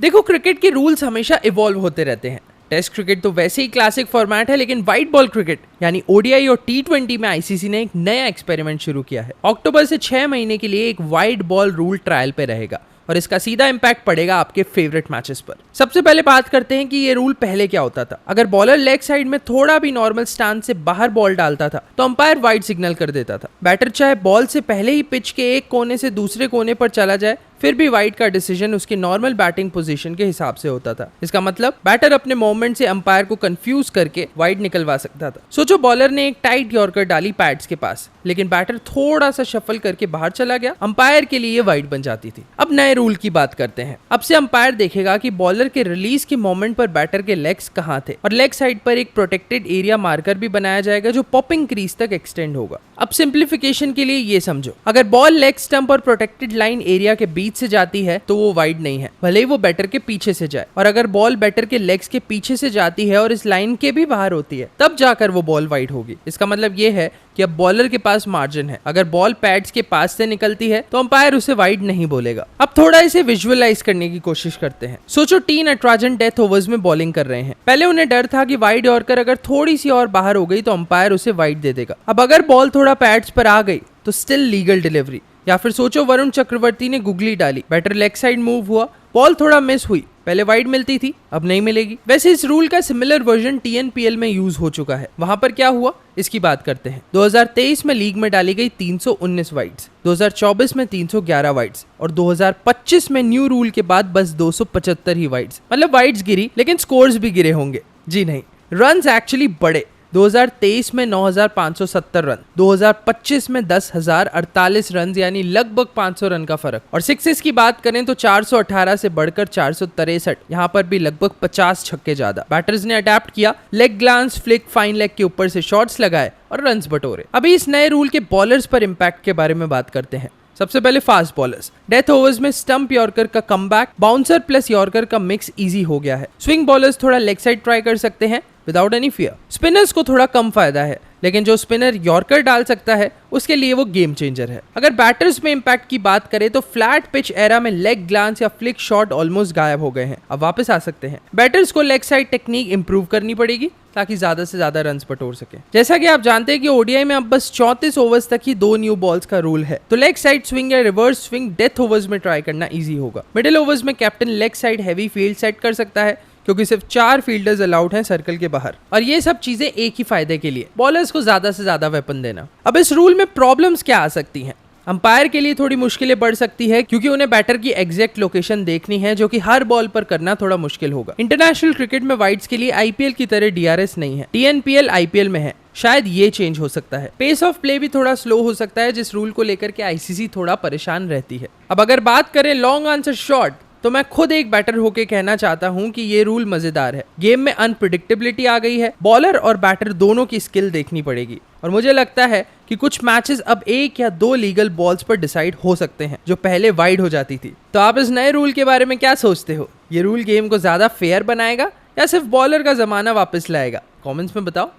देखो, क्रिकेट के रूल्स हमेशा इवॉल्व होते रहते हैं। टेस्ट क्रिकेट तो वैसे ही क्लासिक फॉर्मेट है, लेकिन व्हाइट बॉल क्रिकेट यानी ओडीआई और टी20 में आईसीसी ने एक नया एक्सपेरिमेंट शुरू किया है। अक्टूबर से 6 महीने के लिए एक व्हाइट बॉल रूल ट्रायल पे रहेगा और इसका सीधा इंपैक्ट पड़ेगा आपके फेवरेट मैचेस पर। सबसे पहले बात करते हैं कि ये रूल पहले क्या होता था। अगर बॉलर लेग साइड में थोड़ा भी नॉर्मल स्टांस से बाहर बॉल डालता था तो अंपायर वाइड सिग्नल कर देता था। बैटर चाहे बॉल से पहले ही पिच के एक कोने से दूसरे कोने पर चला जाए, फिर भी वाइड का डिसीजन उसकी नॉर्मल बैटिंग पोजीशन के हिसाब से होता था। इसका मतलब बैटर अपने मूवमेंट से अंपायर को कंफ्यूज करके वाइड निकलवा सकता था। सोचो, बॉलर ने एक टाइट यॉर्कर डाली पैड्स के पास, लेकिन बैटर थोड़ा सा शफल करके बाहर चला गया, अंपायर के लिए वाइड बन जाती थी। अब नए रूल की बात करते हैं। अब से अंपायर देखेगा कि बॉलर के रिलीज के मोमेंट पर बैटर के लेग्स कहां थे, और लेग साइड पर एक प्रोटेक्टेड एरिया मार्कर भी बनाया जाएगा जो पॉपिंग क्रीज तक एक्सटेंड होगा। अब सिंप्लीफिकेशन के लिए ये समझो, अगर बॉल लेग स्टंप और प्रोटेक्टेड लाइन एरिया के बीच से जाती है तो वो वाइड नहीं है, भले ही वो बैटर के पीछे से जाए। और अगर बॉल बैटर के लेग्स के पीछे से जाती है और इस लाइन के भी बाहर होती है, तब जाकर वो बॉल वाइड होगी। इसका मतलब ये है कि अब बॉलर के पास मार्जिन है। अगर बॉल पैड्स के पास से निकलती है तो अंपायर उसे वाइड नहीं बोलेगा। अब थोड़ा इसे विजुअलाइज करने की कोशिश करते हैं। सोचो, टी नटराजन डेथ ओवर्स में बॉलिंग कर रहे हैं। पहले उन्हें डर था कि वाइड यॉर्कर अगर थोड़ी सी और बाहर हो गई तो अंपायर उसे वाइड दे देगा। अब अगर बॉल थोड़ा पैड्स पर आ गई तो स्टिल लीगल डिलीवरी। या फिर सोचो, वरुण चक्रवर्ती ने गुगली डाली, बैटर लेग साइड मूव हुआ, बॉल थोड़ा मिस हुई, पहले वाइड मिलती थी, अब नहीं मिलेगी। वैसे इस रूल का सिमिलर वर्जन टीएनपीएल में यूज हो चुका है। वहां पर क्या हुआ, इसकी बात करते हैं। 2023 में लीग में डाली गई 319 वाइड्स, 2024 में 311 वाइड्स और 2025 में न्यू रूल के बाद बस 275 ही वाइड्स। मतलब वाइड्स गिरी, लेकिन स्कोर्स भी गिरे होंगे। जी नहीं, रन्स एक्चुअली बढ़े। 2023 में 9,570 रन, 2025 में 10,048 रन, यानी लगभग 500 रन का फर्क। और सिक्सेस की बात करें तो 418 से बढ़कर 463, यहाँ पर भी लगभग 50 छक्के ज्यादा। बैटर्स ने अडेप्ट किया, leg glance, flick, fine leg के ऊपर से शॉट्स लगाए और रन्स बटोरे। अभी इस नए रूल के बॉलर्स पर इंपैक्ट के बारे में बात करते हैं। सबसे पहले फास्ट बॉलर्स। डेथ ओवर्स में स्टंप यॉर्कर का कमबैक, बाउंसर प्लस यॉर्कर का मिक्स इजी हो गया है। स्विंग बॉलर्स थोड़ा लेग साइड ट्राई कर सकते हैं विदाउट एनी फियर। स्पिनर्स को थोड़ा कम फायदा है, लेकिन जो स्पिनर यॉर्कर डाल सकता है उसके लिए वो गेम चेंजर है। अगर बैटर्स में इंपैक्ट की बात करें तो फ्लैट पिच एरा में लेग ग्लांस या फ्लिक शॉट ऑलमोस्ट गायब हो गए हैं, अब वापस आ सकते हैं। बैटर्स को लेग साइड टेक्निक इंप्रूव करनी पड़ेगी ताकि ज्यादा से ज्यादा रन्स बटोर सके। जैसा कि आप जानते हैं कि ओडीआई में अब बस 34 ओवर्स तक ही 2 न्यू बॉल्स का रूल है, तो लेग साइड स्विंग या रिवर्स स्विंग डेथ ओवर्स में ट्राई करना इजी होगा। मिडिल ओवर्स में captain leg side heavy field set कर सकता है, क्योंकि सिर्फ 4 फील्डर्स अलाउड हैं सर्कल के बाहर। और ये सब चीजें एक ही फायदे के लिए, बॉलर्स को ज्यादा से ज्यादा वेपन देना। अब इस रूल में प्रॉब्लम्स क्या आ सकती हैं? अंपायर के लिए थोड़ी मुश्किलें बढ़ सकती है, क्योंकि उन्हें बैटर की एग्जैक्ट लोकेशन देखनी है, जो कि हर बॉल पर करना थोड़ा मुश्किल होगा। इंटरनेशनल क्रिकेट में वाइड्स के लिए आईपीएल की तरह डीआरएस नहीं है, टीएनपीएल आईपीएल में है। शायद ये चेंज हो सकता है। पेस ऑफ प्ले भी थोड़ा स्लो हो सकता है, जिस रूल को लेकर के आईसीसी थोड़ा परेशान रहती है। अब अगर बात करें लॉन्ग आंसर शॉर्ट, तो मैं खुद एक बैटर होके कहना चाहता हूं कि ये रूल मजेदार है। गेम में अनप्रिडिक्टेबिलिटी आ गई है, बॉलर और बैटर दोनों की स्किल देखनी पड़ेगी। और मुझे लगता है कि कुछ मैचेस अब 1 या 2 लीगल बॉल्स पर डिसाइड हो सकते हैं, जो पहले वाइड हो जाती थी। तो आप इस नए रूल के बारे में क्या सोचते हो? ये रूल गेम को ज्यादा फेयर बनाएगा या सिर्फ बॉलर का जमाना वापस लाएगा? कमेंट्स में बताओ।